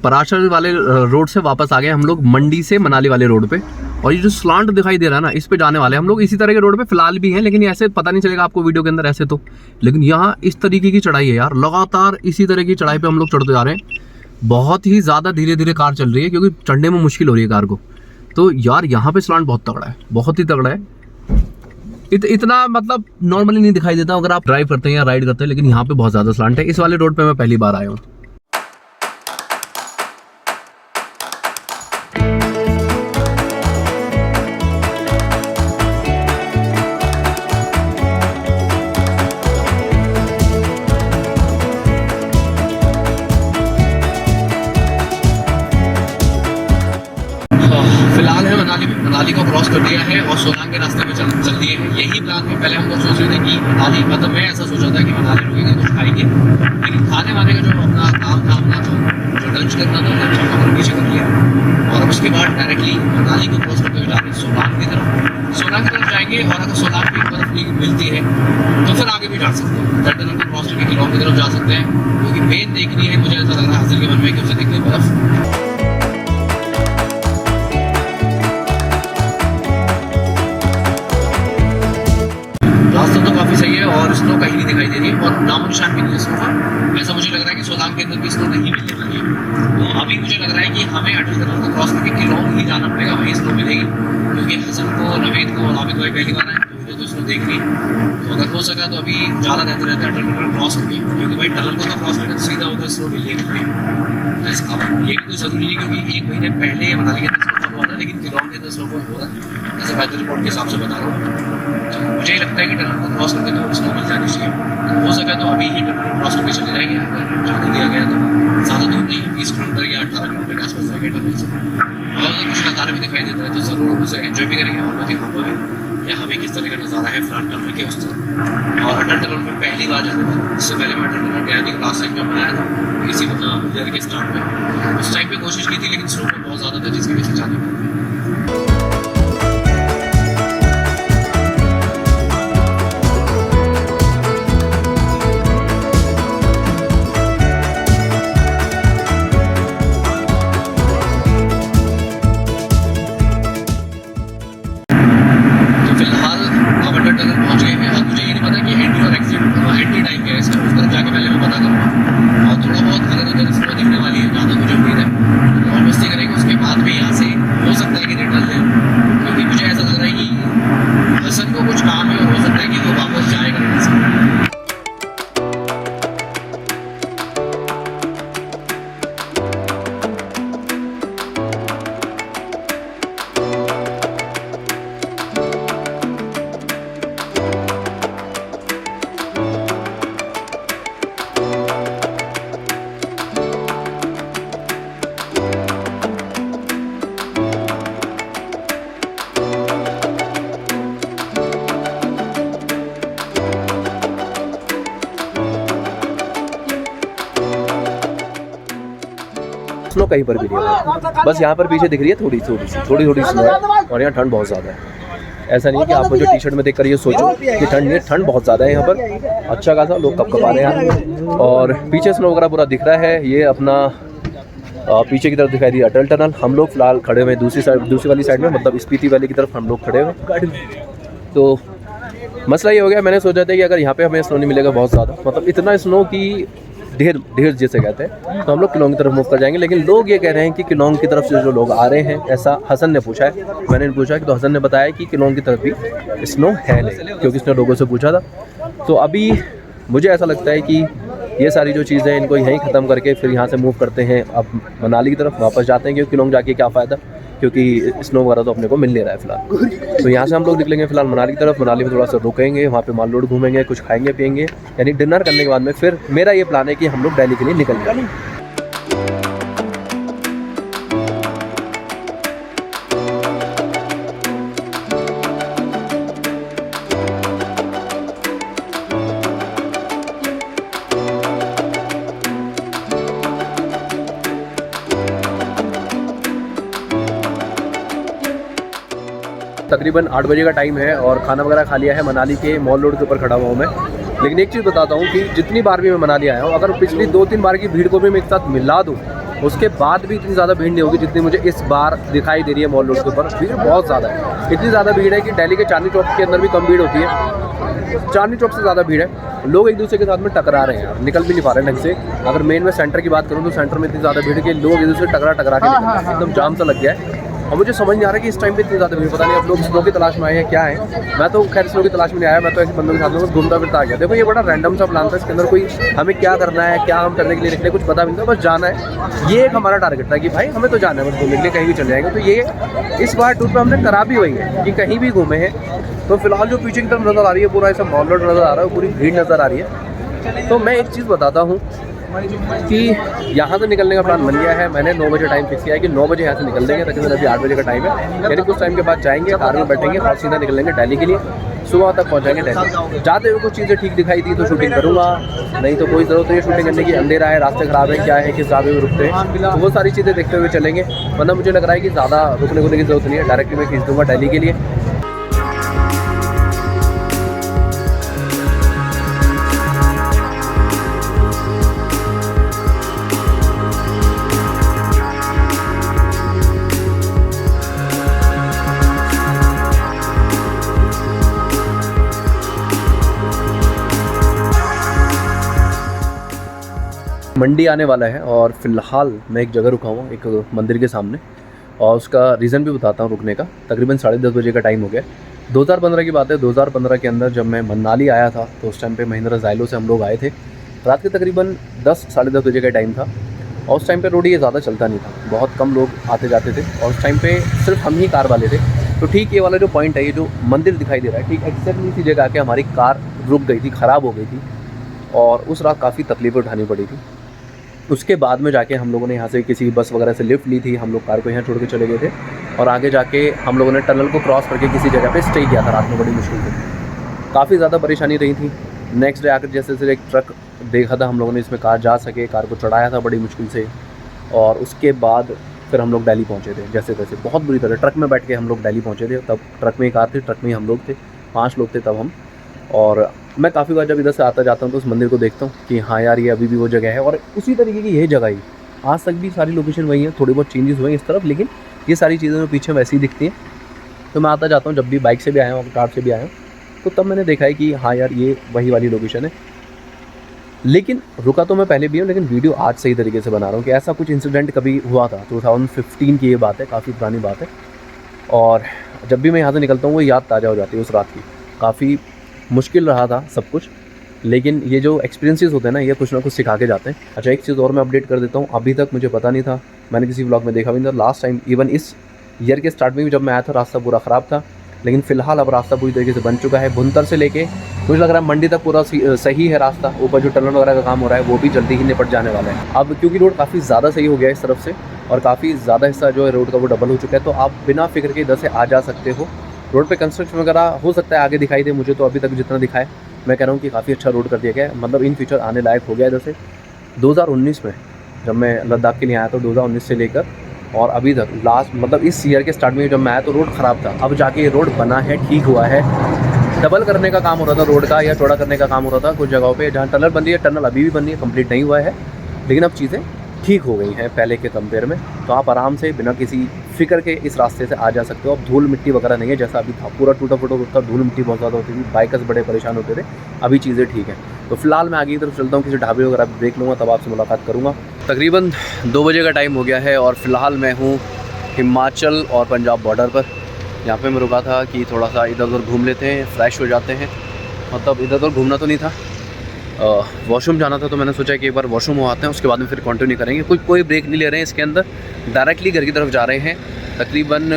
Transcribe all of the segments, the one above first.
पराशर वाले रोड से वापस आ गए हम लोग मंडी से मनाली वाले रोड पे। और ये जो स्लांट दिखाई दे रहा है ना, इस पे जाने वाले हम लोग। इसी तरह के रोड पे फिलहाल भी हैं, लेकिन ऐसे पता नहीं चलेगा आपको वीडियो के अंदर ऐसे तो। लेकिन यहाँ इस तरीके की चढ़ाई है यार, लगातार इसी तरह की चढ़ाई पे हम लोग चढ़ते जा रहे हैं। बहुत ही ज़्यादा धीरे धीरे कार चल रही है, क्योंकि चढ़ने में मुश्किल हो रही है कार को। तो यार यहाँ पे स्लांट बहुत तगड़ा है, बहुत ही तगड़ा है। इतना मतलब नॉर्मली नहीं दिखाई देता अगर आप ड्राइव करते हैं या राइड करते हैं, लेकिन यहाँ पे बहुत ज़्यादा स्लांट है। इस वाले रोड पे मैं पहली बार आया हूँ। फिलहाल है मनाली को क्रॉस कर दिया है और सोलांग के रास्ते पे चल दिए हैं। यही प्लान में पहले हम लोग सोच रहे थे कि मनाली, मतलब मैं ऐसा सोचा था कि मनाली रुकेंगे कुछ खाएंगे, लेकिन खाने वाने का जो अपना काम था, अपना जो लंच करना था लंच हम लोग पीछे कर लिया। और उसके बाद डायरेक्टली मनाली को क्रॉस करते हुए जा रहे हैं सोलांग की तरफ जाएंगे। और अगर सोलांग की बर्फ मिलती है तो फिर आगे भी जा सकते हैं, अटल टनल को क्रॉस करके किलोंग की तरफ जा सकते हैं, क्योंकि मेन देखनी है। मुझे ऐसा लग रहा है हासिल के मन में कि उसे देखनी बर्फ। रास्ता तो काफ़ी सही है और स्नो कहीं नहीं दिखाई दे रही है, और नामो निशान भी नहीं है स्नो का। ऐसा मुझे लग रहा है कि सोलांग के अंदर भी स्नो नहीं मिलने वाली है। तो अभी मुझे लग रहा है कि हमें अटल टनल को क्रॉस करके किलोंग ही जाना पड़ेगा, वहीं स्नो मिलेगी। क्योंकि हसन को, नवेद को और आबिद को पहली बार है, तो स्नो देख ली। तो अगर हो सका तो अभी ज़्यादा रहते अटल टनल क्रॉस करके, क्योंकि भाई टनल को तो क्रॉस करके तो सीधा उधर स्नो मिल जाएगी। अब ये भी कोई ज़रूरी नहीं, क्योंकि 1 महीने पहले मनाली के अंदर स्नोफॉल हुआ था, लेकिन किलोंग के अंदर स्नोफॉल हो रहा है। जैसे वेदर रिपोर्ट के हिसाब से बता रहा हूँ। मुझे लगता है कि टनल को क्रॉस करके तो स्नो मिल जानी चाहिए। हो सका तो अभी ही टनल क्रॉस करके चले जाएंगे। अगर जाने दिया गया तो ज़्यादा दूर नहीं, 20 किलोमीटर या 18 किलोमीटर के आसपास जाएंगे टनल से। और अगर कुछ नज़ारा भी दिखाई देता है तो ज़रूर उसे एंजॉय भी करेंगे हम लोग यहाँ पर भी। या हमें किस तरह का नज़ारा है फिलहाल टनल के उस तरफ। और अटल टनल में पहली बार जाने वाला, इससे पहले मैं अटल टनल गया थी लास्ट टाइम जब बनाया था इसी मतलब ईयर के स्टार्ट में। उस टाइम पे कोशिश की थी, लेकिन स्नो बहुत ज़्यादा था, जिसकी वजह से जाने वाली। एंट्री टाइम क्या है इसका, उस तरफ जाके पहले मैं पता करूँगा। और थोड़ा बहुत अगर उधर स्नो दिखने वाली है, ज़्यादा मुझे उम्मीद है, और मस्ती करेंगे। उसके बाद भी यहाँ से हो सकता है कि रिटर्न लें, क्योंकि मुझे ऐसा लग रहा है कि हसन को कुछ काम है और हो सकता है कि वो वापस जाएगा यहाँ से। स्नो कहीं पर भी नहीं है, बस यहाँ पर पीछे दिख रही है थोड़ी थोड़ी स्नो है। और यहाँ ठंड बहुत ज़्यादा है। ऐसा नहीं कि आप मुझे टी शर्ट में देखकर ये सोचो कि ठंड नहीं है, ठंड बहुत ज़्यादा है यहाँ पर। अच्छा खासा लोग कपकपा रहे हैं यहाँ। और पीछे स्नो वगैरह पूरा दिख रहा है। ये अपना पीछे की तरफ दिखाई दी अटल टनल। हम लोग फिलहाल खड़े हुए दूसरी वाली साइड में, मतलब स्पीति वैली की तरफ हम लोग खड़े हुए। तो मसला ये हो गया, मैंने सोचा था कि अगर यहाँ पे हमें स्नो नहीं मिलेगा बहुत ज़्यादा, मतलब इतना स्नो की ढेर जैसे कहते हैं, तो हम लोग किलोंग की तरफ मूव कर जाएंगे। लेकिन लोग ये कह रहे हैं कि किलोंग की तरफ से जो लोग आ रहे हैं, ऐसा हसन ने पूछा है, मैंने पूछा कि तो हसन ने बताया कि किलोंग की तरफ भी स्नो है नहीं, क्योंकि उसने लोगों से पूछा था। तो अभी मुझे ऐसा लगता है कि ये सारी जो चीज़ें इनको यहीं ख़त्म करके फिर यहाँ से मूव करते हैं, अब मनाली की तरफ वापस जाते हैं। क्योंकि किलोंग जाके क्या फ़ायदा, क्योंकि स्नो वगैरह तो अपने को मिल नहीं रहा है फिलहाल। तो यहाँ से हम लोग निकलेंगे फिलहाल मनाली की तरफ। मनाली में थोड़ा सा रुकेंगे, वहाँ पे माल रोड घूमेंगे, कुछ खाएंगे पिएंगे, यानी डिनर करने के बाद में फिर मेरा ये प्लान है कि हम लोग दिल्ली के लिए निकल जाएंगे। तकरीबन 8 बजे का टाइम है और खाना वगैरह खा लिया है। मनाली के मॉल रोड के ऊपर खड़ा हुआ हूँ मैं। लेकिन एक चीज़ बताता हूँ कि जितनी बार भी मैं मनाली आया हूँ, अगर पिछली 2-3 बार की भीड़ को भी मैं एक साथ मिला दूँ उसके बाद भी इतनी ज़्यादा भीड़ नहीं होगी जितनी मुझे इस बार दिखाई दे रही है मॉल रोड के ऊपर। भीड़ बहुत ज़्यादा है, इतनी ज़्यादा भीड़ है कि दिल्ली के चांदनी चौक के अंदर भी कम भीड़ होती है, चांदनी चौक से ज़्यादा भीड़ है। लोग एक दूसरे के साथ में टकरा रहे हैं यार, निकल भी नहीं पा रहे ढंग से। अगर मेन में सेंटर की बात करूँ तो सेंटर में इतनी ज़्यादा भीड़ है कि लोग एक दूसरे टकरा के निकल रहे हैं, एकदम जाम सा लग गया है। और मुझे समझ नहीं आ रहा है कि इस टाइम पे इतनी ज़्यादा भीड़, पता नहीं आप लोग स्लो की तलाश में आए हैं क्या है। मैं तो खैर स्लो की तलाश में नहीं आया, मैं तो ऐसे बंदों के साथ में बस घूमता फिरता आ गया। देखो ये बड़ा रैंडम सा प्लान था, इसके अंदर कोई हमें क्या करना है, क्या हम करने के लिए निकले कुछ पता भी नहीं था, बस जाना है। ये एक हमारा टारगेट था कि भाई हमें तो जाना है, बस घूमने के लिए कहीं भी चले जाएंगे। तो ये इस बार टूर पर हमने करा भी वही है कि कहीं भी घूमे हैं। तो फिलहाल जो पीछे की तरफ नज़र आ रही है पूरा ऐसा मॉल रोड नज़र आ रहा है, पूरी भीड़ नज़र आ रही है। तो मैं एक चीज़ बताता हूँ कि यहाँ से निकलने का प्लान बन गया है। मैंने 9 बजे टाइम फिक्स किया है कि 9 बजे यहाँ से निकल देंगे, तकरीबन अभी 8 बजे का टाइम है। यानी कुछ टाइम के बाद जाएंगे, कार में बैठेंगे और सीधा निकलेंगे दिल्ली के लिए। सुबह तक पहुँचाएंगे दिल्ली। जाते हुए कुछ चीज़ें ठीक दिखाई थी तो शूटिंग करूँगा, नहीं तो कोई ज़रूरत नहीं है शूटिंग करने की। अंधेरा है, रास्ते ख़राब है, क्या है, किस ढाबे में रुकते हैं, तो वो सारी चीज़ें देखते हुए चलेंगे। वरना मुझे लग रहा है कि ज़्यादा रुकने की ज़रूरत नहीं है, डायरेक्टली मैं खींच दूँगा दिल्ली के लिए। मंडी आने वाला है और फिलहाल मैं एक जगह रुका हूँ, एक मंदिर के सामने, और उसका रीज़न भी बताता हूँ रुकने का। तकरीबन 10:30 बजे का टाइम हो गया। 2015 की बात है, 2015 के अंदर जब मैं मनाली आया था तो उस टाइम पे महिंद्रा ज़ाइलो से हम लोग आए थे। रात के तकरीबन 10 साढ़े 10 बजे का टाइम था और उस टाइम पे रोड ये ज़्यादा चलता नहीं था, बहुत कम लोग आते जाते थे और उस टाइम पे सिर्फ हम ही कार वाले थे। तो ठीक ये वाला जो पॉइंट है, ये जो मंदिर दिखाई दे रहा है, ठीक एक्जैक्टली इसी जगह आके हमारी कार रुक गई थी, ख़राब हो गई थी और उस रात काफ़ी तकलीफ़ें उठानी पड़ी थी। उसके बाद में जाके हम लोगों ने यहाँ से किसी बस वगैरह से लिफ्ट ली थी, हम लोग कार को यहाँ छोड़ के चले गए थे और आगे जाके हम लोगों ने टनल को क्रॉस करके किसी जगह पे स्टे किया था रात में, बड़ी मुश्किल से। काफ़ी ज़्यादा परेशानी रही थी। नेक्स्ट डे आकर जैसे जैसे एक ट्रक देखा था हम लोगों ने, इसमें कार जा सके, कार को चढ़ाया था बड़ी मुश्किल से और उसके बाद फिर हम लोग दिल्ली पहुँचे थे जैसे तैसे, बहुत बुरी तरह। ट्रक में बैठ के हम लोग दिल्ली पहुँचे थे, तब ट्रक में ही कार थी, ट्रक में ही हम लोग थे, 5 लोग थे तब हम। और मैं काफ़ी बार जब इधर से आता जाता हूँ तो उस मंदिर को देखता हूँ कि हाँ यार ये अभी भी वो जगह है और उसी तरीके की यही जगह ही आज तक भी सारी लोकेशन वही है, थोड़ी बहुत चेंजेस हुए हैं इस तरफ, लेकिन ये सारी चीज़ें में पीछे वैसी ही दिखती हैं। तो मैं आता जाता हूँ, जब भी बाइक से भी आया हूँ, कार से भी आया हूँ, तो तब मैंने देखा है कि हाँ यार ये वही वाली लोकेशन है। लेकिन रुका तो मैं पहले भी हूँ, लेकिन वीडियो आज सही तरीके से बना रहा हूँ कि ऐसा कुछ इंसिडेंट कभी हुआ था 2015 की ये बात है, काफ़ी पुरानी बात है। और जब भी मैं यहाँ से निकलता हूँ वो याद ताज़ा हो जाती है उस रात की। काफ़ी मुश्किल रहा था सब कुछ, लेकिन ये जो एक्सपीरियंसेस होते हैं ना, ये कुछ ना कुछ सिखा के जाते हैं। अच्छा एक चीज़ और मैं अपडेट कर देता हूँ, अभी तक मुझे पता नहीं था, मैंने किसी व्लॉग में देखा भी नहीं था। लास्ट टाइम इवन इस ईयर के स्टार्ट में भी जब मैं आया था रास्ता पूरा ख़राब था, लेकिन फ़िलहाल अब रास्ता पूरी तरीके से बन चुका है। भुंतर से लेके मुझे लग रहा है मंडी तक पूरा सही है रास्ता। ऊपर जो टनल वगैरह का काम हो रहा है वो भी जल्दी ही निपट जाने वाला है अब, क्योंकि रोड काफ़ी ज़्यादा सही हो गया है इस तरफ से और काफ़ी ज़्यादा हिस्सा जो है रोड का वो डबल हो चुका है। तो आप बिना फिक्र के इधर से आ जा सकते हो। रोड पे कंस्ट्रक्शन वगैरह हो सकता है आगे दिखाई दे, मुझे तो अभी तक जितना दिखा है मैं कह रहा हूँ कि काफ़ी अच्छा रोड कर दिया गया है, मतलब इन फ्यूचर आने लायक हो गया इधर से। 2019 में जब मैं लद्दाख के लिए आया था, 2019 से लेकर और अभी तक लास्ट मतलब इस ईयर के स्टार्ट में जब मैं आया तो रोड ख़राब था। अब जाके ये रोड बना है, ठीक हुआ है। डबल करने का काम हो रहा था रोड का या चौड़ा करने का काम हो रहा था कुछ जगहों पे जहाँ टनल बन रही है। टनल अभी भी बन रही है, कंप्लीट नहीं हुआ है, लेकिन अब चीज़ें ठीक हो गई हैं पहले के कंपेयर में। तो आप आराम से बिना किसी फिक्र के इस रास्ते से आ जा सकते हो। अब धूल मिट्टी वगैरह नहीं है जैसा अभी था, पूरा टूटा फूटा होता, धूल मिट्टी बहुत ज़्यादा होती थी, बाइकर्स बड़े परेशान होते थे। अभी चीज़ें ठीक हैं। तो फिलहाल मैं आगे की तरफ चलता हूँ, किसी ढाबे वगैरह देख लूँगा, तब आपसे मुलाकात करूँगा। तकरीबन 2 बजे का टाइम हो गया है और फिलहाल मैं हूँ हिमाचल और पंजाब बॉर्डर पर। यहाँ पे मैं रुका था कि थोड़ा सा इधर उधर घूम लेते हैं, फ्रेश हो जाते हैं। मतलब इधर उधर घूमना तो नहीं था, वॉशरूम जाना था, तो मैंने सोचा कि एक बार वॉशरूम हो आते हैं, उसके बाद में फिर कंटिन्यू करेंगे। कोई ब्रेक नहीं ले रहे हैं इसके अंदर, डायरेक्टली घर की तरफ जा रहे हैं। तकरीबन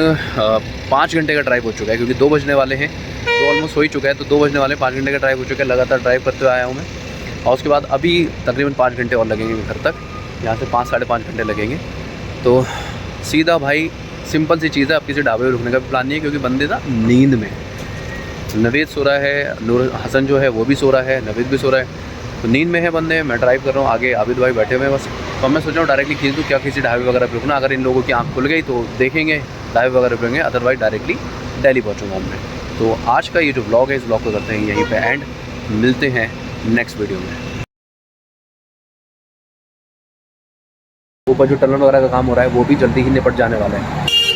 5 घंटे का ड्राइव हो चुका है, क्योंकि 2 बजने वाले हैं, तो ऑलमोस्ट हो ही चुका है। तो 2 बजने वाले 5 घंटे का ड्राइव हो चुका है, लगातार ड्राइव करते हुए आया हूँ मैं। और उसके बाद अभी तकरीबन 5 घंटे और लगेंगे घर तक, यहाँ से 5 साढ़े 5 घंटे लगेंगे। तो सीधा भाई सिंपल सी चीज़ है, अब किसी ढाबे में रुकने का भी प्लान नहीं है, क्योंकि बंदे ना नींद में। नवेद सो रहा है, नूर हसन जो है वो भी सो रहा है, नवेद भी सो रहा है, तो नींद में है बंदे। मैं ड्राइव कर रहा हूँ, आगे आबिद भाई बैठे हुए हैं बस। तो मैं सोच रहा हूँ डायरेक्टली खींच दूँ क्या, किसी ढाबे वगैरह पर रुकना। अगर इन लोगों की आँख खुल गई तो देखेंगे ढाबे वगैरह रुकेंगे, अदरवाइज डायरेक्टली दिल्ली पहुँचूँगा मैं। तो आज का ये जो व्लॉग है, इस व्लॉग को करते हैं यहीं पे एंड, मिलते हैं नेक्स्ट वीडियो में। ऊपर जो टनल वगैरह का काम हो रहा है वो भी जल्दी ही निपट जाने वाला है।